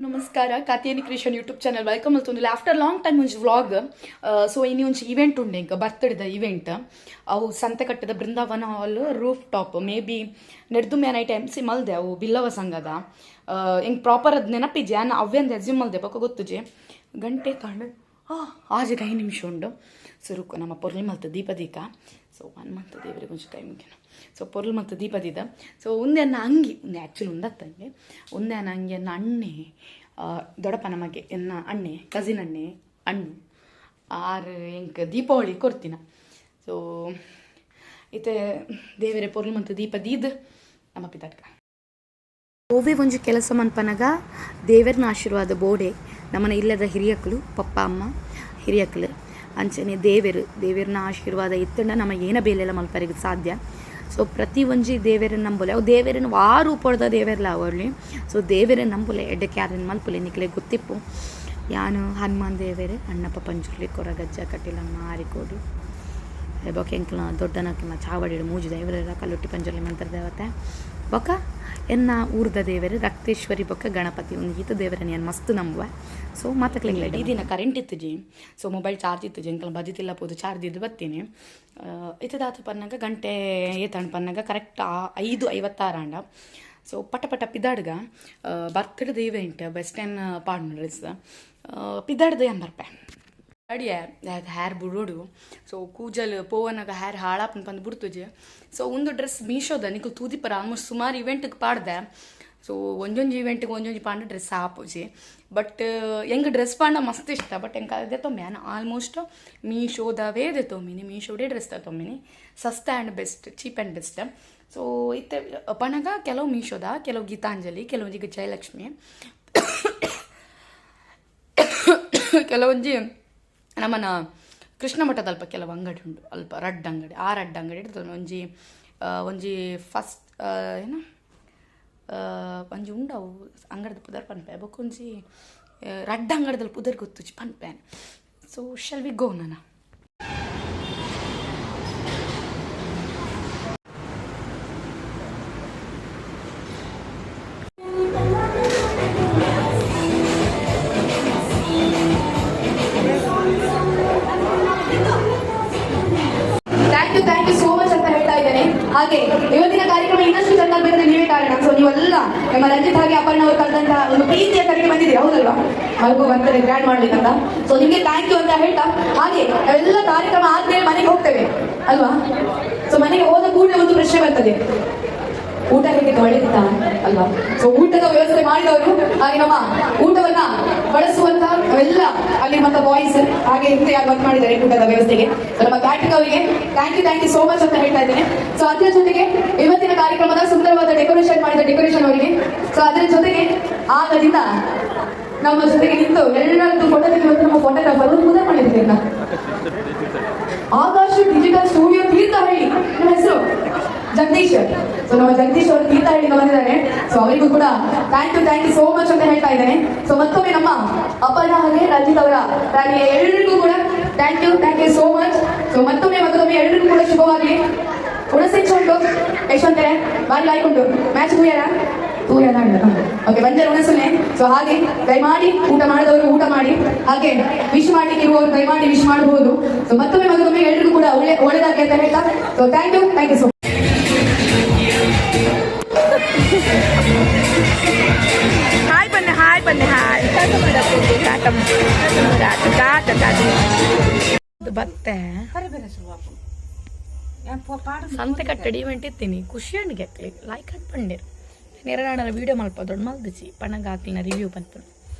ನಮಸ್ಕಾರ Katyayani creation YouTube channel welcome ಅಲ್ತೊಂದಿಲ್ಲ after long time ಒಂಜಿ ವ್ಲಾಗ್ ಸೊ ಇನ್ನು ಒಂಜಿ ಇವೆಂಟ್ ಉಂಡೆ ಇಂಕ ಬರ್ತ್ಡೇದ ಇವೆಂಟ್ ಅವು ಸಂತೆಕಟ್ಟದ Brindavan hall roof top maybe ನೆಡ್ದು ಮೇ ನೈಟ್ MC ಮಲ್ದೆ ಅವು ಬಿಲ್ಲವ ಸಂಘದ ಹಿಂಗೆ ಪ್ರಾಪರ್ ಅದು ನೆನಪಿಜೆ ನಾನು ಅವ್ಯಂದು ಎಸ್ಯೂಮ್ ಮಲ್ದೆ ಪಕ್ಕ ಗೊತ್ತುಜೆ ಗಂಟೆ ತಾಂಡು ಆಜೆಗೆ 5 ನಿಮಿಷ ಉಂಡು ಸುರುಕು ನಮ್ಮ ಪೊರ್ಲಿ ಮಲ್ತ ದೀಪದೀಕ ಸೊ 1 ಮಂತ್ ದೇವರಿಗೆ ಒಂಚು ಟೈಮಿಗೆ ಸೊ ಪೊರ್ಲು ಮತ್ತು ದೀಪದಿದ ಸೊ ಒಂದೇ ಅನ್ನ ಅಂಗಿ ಒಂದೇ ಆ್ಯಕ್ಚುಲಿ ಒಂದತ್ತಂಗೆ ಒಂದೇ ಅನ್ನ ಅಂಗಿ ಅನ್ನ ಅಣ್ಣೆ ದೊಡ್ಡಪ್ಪ ನಮಗೆ ಎನ್ನ ಅಣ್ಣೆ ಕಸಿನ್ ಅಣ್ಣೆ ಅಣ್ಣು ಆರು ಎಂಕ ದೀಪಾವಳಿ ಕೊಡ್ತೀನ ಸೊ ಇತ್ತೆ ದೇವರೇ ಪೊರ್ಲು ಮತ್ತು ದೀಪದೀದ್ ನಮ್ಮ ಪಿತಾಟ್ಕ ಓವೆ ಒಂಜಿ ಕೆಲಸ ಮನ್ಪನಗ ದೇವರನ ಆಶೀರ್ವಾದ ಬೋಡೆ ನಮ್ಮನ ಇಲ್ಲದ ಹಿರಿಯಕ್ಕಳು ಪಪ್ಪ ಅಮ್ಮ ಹಿರಿಯಕ್ಕಳು ಅಂಚನೆ ದೇವರನ ಆಶೀರ್ವಾದ ಇತ್ತಂಡ ನಮಗೆ ಏನ ಬೇಲೆಲ್ಲ ಮಲ್ಪರಿಗೆ ಸಾಧ್ಯ ಸೊ ಪ್ರತಿ ಒಂಜಿ ದೇವರನ್ನ ನಂಬಲೆ ಅವು ದೇವರನ್ನು ರೂಪದ ದೇವರಲ್ಲ ಅವಳಿ ಸೊ ದೇವರನ್ನ ನಂಬಲೆ ಎಡ್ಡಕ್ಕೆ ಯಾರನ್ನ ಮಲ್ಪಲೆ ನಿಕ್ಲೆ ಗೊತ್ತಿಪ್ಪು ಯಾನು ಹನುಮಾನ್ ದೇವರೇ ಅಣ್ಣಪ್ಪ ಪಂಜುರ್ಲಿ ಕೊರಗಜ್ಜ ಕಟ್ಟಿಲಮ್ಮ ಆರಿಕೋಡು ಬೊಕ್ಕ ಎಂಕ್ಲ ದೊಡ್ಡನಕ್ಕಿನ ಚಾವಡಿಡು ಮೂಜು ದೇವರೆಲ್ಲ ಕಲ್ಲುಟ್ಟಿ ಪಂಜುರ್ಲಿ ಮಂತ್ರ ದೇವತೆ ಬೊಕ್ಕ ಎನ್ನ ಊರ್ದ ದೇವರೇ ರಕ್ತೇಶ್ವರಿ ಬೊಕ್ಕ ಗಣಪತಿ ಒಂದು ಈತ ದೇವರನ್ನ ಏನು ಮಸ್ತ್ ನಂಬುವ ಸೊ ಮಾತಕ್ಲಿಂಗ್ಲ ಈ ದಿನ ಕರೆಂಟ್ ಇತ್ತುಜಿ ಸೊ ಮೊಬೈಲ್ ಚಾರ್ಜ್ ಇತ್ತುಜಿ ಎಂಕಲ್ ಬದಿತಿಲ್ಲ ಪೋದು ಚಾರ್ಜ್ ಇದ್ದು ಬರ್ತೀನಿ ಇತ್ತದಾತ ಪನ್ನಾಗ ಗಂಟೆ ಏತಣ್ಣ ಪನ್ನಾಗ ಕರೆಕ್ಟ್ 5:56 ಅಂಡ ಸೊ ಪಟ ಪಿದಾಡ್ಗ birthday event best and partners ಪಿದಾಡ್ದು 80 ರೂಪಾಯಿ ಅಡಿಯ ಹ್ಯಾರ್ ಬಿಡೋಡು ಸೊ ಕೂಜಲ್ ಪೋವನಾಗ ಹ್ಯಾರ್ ಹಾಳಾಪನ್ ಬಂದು ಬಿಡ್ತುಜೆ ಸೊ ಒಂದು ಡ್ರೆಸ್ ಮೀಶೋದ ನಿಖಲ್ ತೂದಿಪರ ಆಲ್ಮೋಸ್ಟ್ ಸುಮಾರು ಇವೆಂಟ್ಗೆ ಪಾಡ್ದೆ ಸೊ ಒಂದೊಂದು ಇವೆಂಟ್ಗೆ ಒಂದೊಂದು ಪಾಂಡ ಡ್ರೆಸ್ ಹಾಪುಜಿ ಬಟ್ ಹೆಂಗೆ ಡ್ರೆಸ್ ಪಾಂಡ ಮಸ್ತ್ ಇಷ್ಟ ಬಟ್ ಹೆಂಗೆ ಅದೇ ತೊಂಬೆ ಆಲ್ಮೋಸ್ಟ್ ಮೀಶೋದವೇ ಇದೆ ತೊಂಬಿನಿ ಮೀಶೋಡೇ ಡ್ರೆಸ್ ತೊಂಬಿನಿ ಸಸ್ತ and best cheap and best so ಇತ್ತೆ ಪಣಗ ಕೆಲವು ಮೀಶೋದ ಕೆಲವು ಗೀತಾಂಜಲಿ ಕೆಲವೊಂದಿಗೆ ಜಯಲಕ್ಷ್ಮಿ ಕೆಲವೊಂಜಿ ನಮ್ಮನ ಕೃಷ್ಣ ಮಠದ ಅಲ್ಪ ಕೆಲವು ಅಂಗಡಿ ಉಂಟು ಅಲ್ಪ ರಡ್ಡ್ ಅಂಗಡಿ ರಡ್ಡ್ ಅಂಗಡಿ ಇಡ್ತದೆ ಒಂಜಿ ಫಸ್ಟ್ ಏನು ಒಂಜಿ ಉಂಡವು ಅಂಗಡಿದ ಪುದರ್ ಪನ್ಪೆ ಬೊಕ್ಕೊಂಜಿ ರಡ್ಡ್ ಅಂಗಡಿದಲ್ಲಿ ಪುದರ್ ಗೊತ್ತುಜಿ ಪನ್ಪೆ ಸೊ ಶಲ್ ವಿ ಗೋ ನಾನು ಥ್ಯಾಂಕ್ ಯು ಸೋ ಮಚ್ ಅಂತ ಹೇಳ್ತಾ ಇದ್ದೇನೆ ಹಾಗೆ ಇವತ್ತಿನ ಕಾರ್ಯಕ್ರಮ ಇನ್ನಷ್ಟು ಚೆನ್ನಾಗಿ ಬೇಕಾದ್ರೆ ನೀವೇ ಕಾರಣ ಸೊ ನೀವೆಲ್ಲ ನಮ್ಮ ರಂಜಿತ್ ಹಾಗೆ ಅಪ್ಪಣ್ಣ ಅವರು ಕಳೆದಂತ ಒಂದು ಪ್ರೀತಿಯ ಕರೆಗೆ ಬಂದಿದ್ದೀರಿ ಹೌದಲ್ವಾ ಮಗು ಬರ್ತಾರೆ ಗ್ರ್ಯಾಂಡ್ ಮಾಡ್ಬೇಕಂತ ಸೊ ನಿಮಗೆ ಥ್ಯಾಂಕ್ ಯು ಅಂತ ಹೇಳ್ತಾ ಹಾಗೆ ನಾವೆಲ್ಲ ಕಾರ್ಯಕ್ರಮ ಆದ್ಮೇಲೆ ಮನೆಗೆ ಹೋಗ್ತೇವೆ ಅಲ್ವಾ ಸೊ ಮನೆಗೆ ಹೋದ ಕೂಡಲೇ ಒಂದು ಪ್ರಶ್ನೆ ಬರ್ತದೆ ಊಟ ಹೇಗೆ ಒಳ್ಳೆದಿತ್ತ ಅಲ್ವಾ ಸೊ ಊಟದ ವ್ಯವಸ್ಥೆ ಮಾಡಿದವರು ಹಾಗೆ ನಮ್ಮ ಊಟವನ್ನ ಬಳಸುವಂತ ನಾವೆಲ್ಲ ಅಲ್ಲಿ ಮತ್ತೆ ಬಾಯ್ಸ್ ಹಾಗೆ ಇಂತ ಯಾರು ವರ್ಕ್ ಮಾಡಿದ್ದಾರೆ ಊಟದ ವ್ಯವಸ್ಥೆಗೆ ನಮ್ಮ ಕ್ಯಾಟ್ರಿಂಗ್ ಅವರಿಗೆ ಥ್ಯಾಂಕ್ ಯು ಸೋ ಮಚ್ ಅಂತ ಹೇಳ್ತಾ ಇದ್ದೇನೆ ಸೊ ಅದರ ಜೊತೆಗೆ ಇವತ್ತಿನ ಕಾರ್ಯಕ್ರಮದ ಸುಂದರವಾದ ಡೆಕೋರೇಷನ್ ಮಾಡಿದ ಡೆಕೋರೇಷನ್ ಅವರಿಗೆ ಸೊ ಅದರ ಜೊತೆಗೆ ಆಗದಿಂದ ನಮ್ಮ ಜೊತೆಗೆ ನಿಂತು ಎಲ್ಲರದ್ದು ಫೋಟೋ ತೆಗೆಯುವಂತ ನಮ್ಮ ಫೋಟೋಗ್ರಾಫರ್ ಮುದ್ದೆ ಮಾಡಿದ್ದೀರಿ ಆಕಾಶ ಡಿಜಿಟಲ್ ಸ್ಟುಡಿಯೋ ತೀರ್ಥಹಳ್ಳಿ ನಮ್ಮ ಹೆಸರು ಜಗದೀಶ್ ಸೊ ನಮ್ಮ ಜಗದೀಶ್ ಅವರು ತೀರ್ಥಹಳ್ಳಿಗೆ ಬಂದಿದ್ದಾರೆ ಸೊ ಅವರಿಗೂ ಕೂಡ ಥ್ಯಾಂಕ್ ಯು ಸೋ ಮಚ್ ಅಂತ ಹೇಳ್ತಾ ಇದ್ದೇನೆ ಸೊ ಮತ್ತೊಮ್ಮೆ ನಮ್ಮ ಅಪರ್ಣ ಹಾಗೆ ರಂಜಿತ್ ಅವರ ಫ್ಯಾಮಿಲಿಯ ಎಲ್ಲರಿಗೂ ಕೂಡ thank you so much so ಮತ್ತೊಮ್ಮೆ ಎಲ್ಲರಿಗೂ ಕೂಡ ಶುಭವಾಗಲಿ ಉಣಸಿಂಚುಂಟು ಯಶವಂತರೆ ಬಾರಿ ಲಾಯ್ಕೊಂಡು ಮ್ಯಾಚ್ ತೂಯರ ಓಕೆ ಬಂಜರ್ ಉಣಸುನೆ ಸೊ ಹಾಗೆ ದಯಮಾಡಿ ಊಟ ಮಾಡಿದವರು ಊಟ ಮಾಡಿ ಹಾಗೆ ವಿಶ್ ಮಾಡ್ಲಿಕ್ಕೆ ಇರುವವರು ದಯಮಾಡಿ ವಿಶ್ ಮಾಡಬಹುದು ಸೊ ಮತ್ತೊಮ್ಮೆ ಎಲ್ಲರಿಗೂ ಕೂಡ ಒಳ್ಳೆದಾಗಿ ಅಂತ ಹೇಳ್ತಾ ಸೊ ಥ್ಯಾಂಕ್ ಯು ಸೋ ಬತ್ತೆ ಸಂತೆ ಕಟ್ಟಡಿ ಇವೆಂಟ್ ಇತ್ತೀನಿ ಖುಷಿ ಹಣ್ಣಿಗೆ ಹಾಕ್ಲಿ ಲೈಕ್ ಅನ್ಪಂಡಿರು ನೆರನಾಡನ ವೀಡಿಯೋ ಮಲ್ಪ ದೊಡ್ಡ ಮಲ್ದಿಸಿ ಪಣ್ಣಗೆ ಹಾಕ್ಲಿನ ರಿವ್ಯೂ ಬಂತು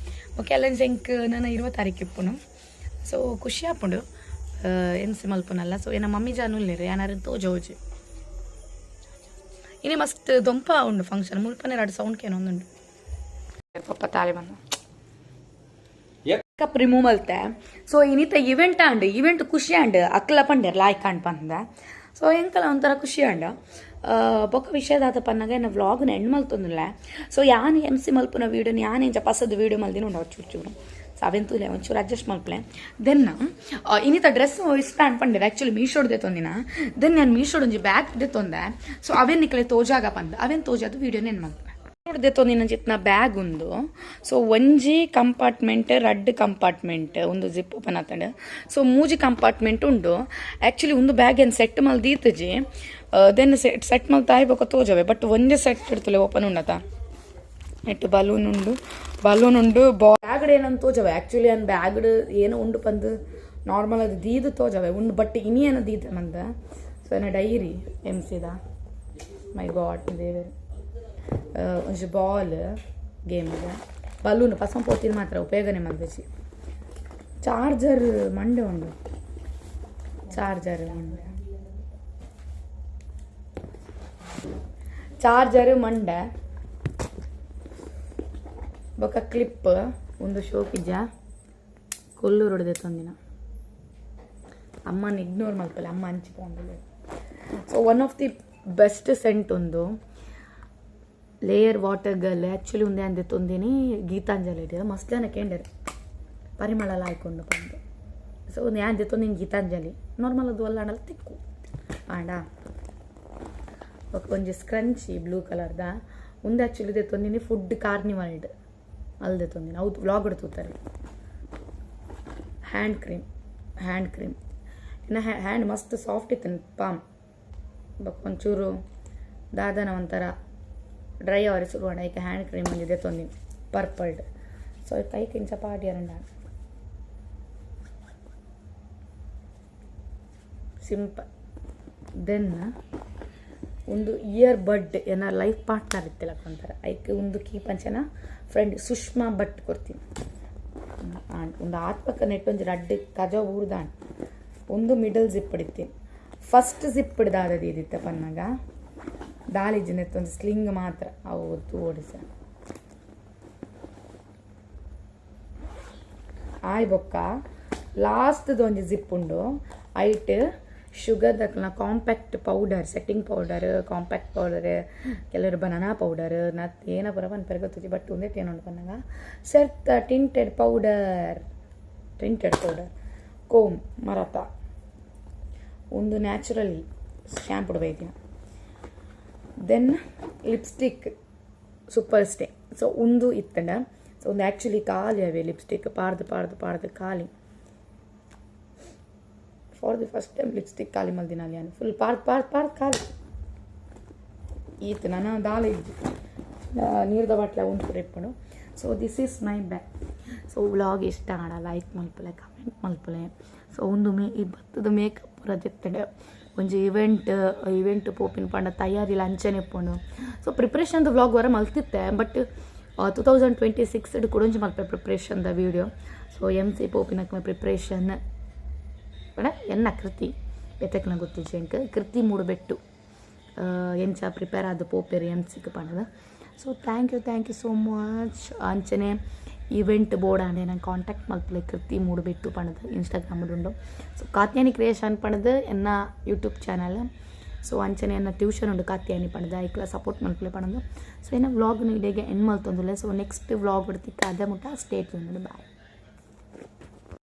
ಓಕೆ ಎಲ್ಲ ಜಂಕ್ ನಾನು 20 ತಾರೀಕು ಇಪ್ಪುನು ಸೊ ಖುಷಿ ಹಾಕೊಂಡು MC ಮಲ್ಪನಲ್ಲ ಸೊ ಏನ ಮಮ್ಮಿ ಜಾನುಲ್ಲೇರಿ ಏನಾರು ತೋಜೋಜಿ ಇನ್ನು ಮಸ್ತ್ ದೊಂಪ ಉಂಡು ಫಂಕ್ಷನ್ ಮುಲ್ಪನೆ 2 ಸೌಂಡ್ಗೆ ಏನೋ ಒಂದುಂಡು ಪಪ್ಪ ತಾಳೆ ಬಂದು ಕಪ್ ರಿಮೂವ್ ಮಲ್ತೆ ಸೊ ಇನ್ನಿತ ಇವೆಂಟ್ ಖುಷಿ ಅಂಡ್ ಅಕ್ಕಲ ಪಂಡ್ಯರ್ ಲಾಯ್ಕ್ ಅಂಡ್ ಬಂದ ಸೊ ಎಂಕಲ ಒಂಥರ ಖುಷಿ ಅಂಡ ಬೊಕ್ಕ ವಿಷಯದಾತ ಪನ್ನಾಗ ಏನು ವ್ಲಾಗ್ನ ಎಂಡ್ ಮಲ್ತೊಂದಿಲ್ಲ ಸೊ ಯಾನು MC ಮಲ್ಪನ ವೀಡಿಯೋನ ಯಾನೇನು ಜಪಾಸದ ವೀಡಿಯೋ ಮಲ್ದಿನ ಉಂಡು ಚೂರು ಸೊ ಅವೆಂತೂಲೆ ಒಂಚೂರು ಅಡ್ಜಸ್ಟ್ ಮಲ್ಪಲೆ ದೆನ್ ಇನ್ನಿತ ಡ್ರೆಸ್ ಇಷ್ಟ ಅನ್ಪಂಡಿರ ಆ್ಯಕ್ಚುಲಿ ಮೀಶೋಡ್ದೆ ತೊಂದಿನ ದೆನ್ ನಾನು ಮೀಶೋಡ್ ಒಂಜಿ ಬ್ಯಾಗ್ ತೊಂದೆ ಸೊ ಅವೇನು ನಿಕ್ಲೆ ತೋಜಾಗ ಬಂದ ಅವೇನು ತೋಜಾದು ವೀಡಿಯೋನ ಏನು ಮಲ್ಪೆ ಹೊಡೆದೆತ್ತೊಂದಿನ ಚಿತ್ನ ಬ್ಯಾಗ್ ಉಂದು ಸೊ ಒಂಜಿ ಕಂಪಾರ್ಟ್ಮೆಂಟ್ ರಡ್ಡ್ ಕಂಪಾರ್ಟ್ಮೆಂಟ್ ಒಂದು ಜಿಪ್ ಓಪನ್ ಆತಂಡ ಸೊ ಮೂಜಿ ಕಂಪಾರ್ಟ್ಮೆಂಟ್ ಉಂಡು ಆ್ಯಕ್ಚುಲಿ ಒಂದು ಬ್ಯಾಗ್ ಏನು set Mal ದೀತಜಿ then set Mal ತಾಯ್ಬೇಕು ತೋಜವೆ but ಒಂದೇ ಸೆಟ್ ಇಡ್ತಲೆ ಓಪನ್ ಉಂಡತ ನೆಟ್ಟು ಬಲೂನ್ ಉಂಡು ಬ್ಯಾಗ್ಡ್ ಏನಂತ ತೋಜವೆ ಆ್ಯಕ್ಚುಲಿ ಅನ್ ಬ್ಯಾಗ್ಡ್ ಏನೋ ಉಂಡು ಪಂದು ನಾರ್ಮಲ್ ಅದು ದೀದು ತೋಜವೆ ಉಂಡು ಬಟ್ ಇನಿಯೇನ ದೀತೆ ಮಂದ ಸೊ ಏನ ಡೈರಿ ಎಂಸಿದ ಮೈ ಗಾಡ್ ದೇವರು ಒಂಚು ಬಾಲ್ ಗೇಮ್ಗೆ ಬಲೂನ್ ಪಸಂ ಪೋತಿನ ಮಾತ್ರ ಉಪಯೋಗನೆ ಮಂದಿಸಿ ಚಾರ್ಜರ್ ಮಂಡೆ ಉಂಡು ಚಾರ್ಜರ್ ಮಂಡೆ ಬೊಕ್ಕ ಕ್ಲಿಪ್ ಒಂದು ಶೋಕಿಜ ಕೊಲ್ಲೂರು ಹೊಡೆದೆ ತಂದಿನ ಅಮ್ಮನ ಇಗ್ನೋರ್ ಮಾಡ್ಕೊಳ್ಳಿ ಅಮ್ಮ ಹಂಚಿಕೊಂಡು so one of the best scent ಒಂದು ಲೇಯರ್ ವಾಟರ್ ಗರ್ಲ್ ಆ್ಯಕ್ಚುಲಿ ಒಂದೇ ಅಂದೆ ತೊಂದಿನಿ ಗೀತಾಂಜಲಿ ಇಟ್ಟಿದೆ ಮಸ್ತ್ ಜನ ಕೇಂಡರು ಪರಿಮಳ ಹಾಯ್ಕೊಂಡು ಬಂದು ಸೊ ಒಂದು ಯಾಂದೆ ತೊಂದಿನಿ ಗೀತಾಂಜಲಿ ನಾರ್ಮಲ್ ಅದು ಅಲ್ಲಾಡಲ್ಲ ತಿಕ್ಕು ಆಂಡ ಒಂಜಿ ಸ್ಕ್ರಂಚಿ ಬ್ಲೂ ಕಲರ್ದ ಒಂದು ಆ್ಯಕ್ಚುಲಿ ಇದೆ ತೊಂದಿನಿ ಫುಡ್ ಕಾರ್ನಿವಲ್ಡ್ ಅಲ್ಲದೆ ತೊಂದಿನಿ ಹೌದು ವ್ಲಾಗ್ ತೂತಾರೆ ಹ್ಯಾಂಡ್ ಕ್ರೀಮ್ ಇನ್ನು ಹ್ಯಾಂಡ್ ಮಸ್ತ್ ಸಾಫ್ಟ್ ಇತ್ತು ಪಾಮ್ ಒಂಚೂರು ದಾದನ ಒಂಥರ ಡ್ರೈ ಆಗಿ ಶುರು ಈಗ ಹ್ಯಾಂಡ್ ಕ್ರೀಮ್ ಒಂದಿದೆ ತೊಂದಿನಿ ಪರ್ಪಲ್ಡ್ ಸೊ ಕೈ ಕಿಂಚ ಪಾಟಿ ಅರಂಡ ಸಿಂಪಲ್ ದೆನ್ ಒಂದು ಇಯರ್ ಬಡ್ ಏನ ಲೈಫ್ ಪಾರ್ಟ್ನರ್ ಇತ್ತಿಲ್ಲ ಒಂಥರ ಐಕೆ ಒಂದು ಕೀ ಪಂಚನ ಫ್ರೆಂಡ್ ಸುಷ್ಮಾ ಭಟ್ ಕೊಡ್ತೀನಿ ಒಂದು ಆತ್ಮಕ ನೆಟ್ ಒಂದು ರಡ್ಡು ಕಜ ಊರ್ದಾಣ್ ಒಂದು ಮಿಡಲ್ ಜಿಪ್ ಹಿಡಿತೀನಿ ಫಸ್ಟ್ ಜಿಪ್ ಹಿಡ್ದಾದದು ಇದಿತ್ತೆ ಪನ್ನಾಗ ದಾಳಿಜಿನೆತ್ತು ಒಂದು ಸ್ಲಿಂಗ್ ಮಾತ್ರ ಅವತ್ತು ಓಡಿಸ ಆಯ್ ಬೊಕ್ಕ ಲಾಸ್ಟ್ದು ಒಂದು ಜಿಪ್ ಉಂಡು ಐಟ್ ಶುಗರ್ ದಕ್ಕನ compact powder setting powder compact powder ಕೆಲವರು ಬನಾನಾ ಪೌಡರ್ ನತ್ ಏನ ಬರ ಒಂದು ಪೆರಗತ್ತುಜಿ ಬಟ್ ಒಂದೇ ತೇನೊಂಡು ಬಂದಾಗ ಸರ್ತ ಟಿಂಟೆಡ್ ಪೌಡರ್ ಕೋಮ್ ಮರತ ಒಂದು ನ್ಯಾಚುರಲ್ ಶ್ಯಾಂಪುಡ್ ಬೈದಿನ then lipstick super stay so ಒಂದು ಇತ್ತಂಡ ಸೊ ಒಂದು ಆ್ಯಕ್ಚುಲಿ ಖಾಲಿ ಅವೇ ಲಿಪ್ಸ್ಟಿಕ್ ಪಾಡ್ದು ಖಾಲಿ for the first time lipstick ಖಾಲಿ ಮಲ್ದಿನ ಅಲ್ಲಿ ಫುಲ್ ಪಾರ್ದು ಖಾಲಿ ಈತು ನಾನು ದಾಳ ಇದ್ದು ನೀರ್ದ ಬಾಟ್ಲ ಉಂಟು ರೆಪ್ಪಡು so this is my bag so vlog ಇಷ್ಟ ಆಡ ಲೈಕ್ ಮಲ್ಪಲೆ ಕಮೆಂಟ್ ಮಲ್ಪಲೆ ಸೊ ಒಂದು ಈ ಭತ್ತದ ಮೇಕಪ್ ರಜೆತ್ತಂಡೆ ಒಂಜಿ ಇವೆಂಟ್ ಪೋಪಿನ ಪಂಡ ತಯಾರಿಲ್ಲ ಅಂಚನೆ ಇಪ್ಪುಂಡು ಸೊ ಪ್ರಿಪ್ರೇಷನ್ದು ವ್ಲಾಗ್ ವರ ಮಲ್ತಿತ್ತೆ ಬಟ್ 2026 ಕುಡೊಂಜಿ ಮಲ್ಪೆ ಪ್ರಿಪ್ರೇಷನ್ದ ವೀಡಿಯೋ ಸೊ MC ಪೋಪಿನಕ್ಕೆ ಪ್ರಿಪ್ರೇಷನ್ ಪಂಡ ಎನ್ನ ಕೃತಿ ಬೆತ್ತಕ್ನ ಗೊತ್ತಿಜ್ಜೆ ಎಂಕ್ ಕೃತಿ ಮೂಡುಬೆಟ್ಟು ಎಂಚ ಪ್ರಿಪೇರ್ ಆದ ಪೋಪೆರು MCಗೆ ಪಂಡದ so thank you so much ಅಂಚನೆ ಈವೆಂಟ್ ಬೋರ್ಡ್ ಆಂಡೆ ನಂಗೆ ಕಾಂಟ್ಯಾಕ್ಟ್ ಮಲ್ಪಲೆ ಕೃತಿ ಮೂಡುಬೆಟ್ಟು ಪಣದು ಇನ್ಸ್ಟಾಗ್ರಾಮಡು ಸೊ ಕಾತ್ಯಾನಿ ಕ್ರಿಯೇಷನ್ ಪಣದು ಎನ್ನ ಯೂಟ್ಯೂಬ್ ಚಾನಲ್ ಸೊ ಅಂಚನೆ ಎನ್ನ ಟ್ಯೂಷನ್ ಉಂಡು ಕಾತ್ಯಾನಿ ಪಣದು ಐಕ್ಲ ಸಪೋರ್ಟ್ ಮಲ್ಪಲೆ ಪಣದು ಸೊ ಏನ ವ್ಲಾಗ್ ಇಡೆಗೆ ಎಂಡ್ ಮಲ್ತೊಂದುಲ್ಲೆ ಸೊ ನೆಕ್ಸ್ಟ್ ವ್ಲಾಗ್ ಬಿಡ್ತಿಕ್ಕ ಅದ ಮುಟ್ಟ ಸ್ಟೇಟ್ ಬಾಯ್.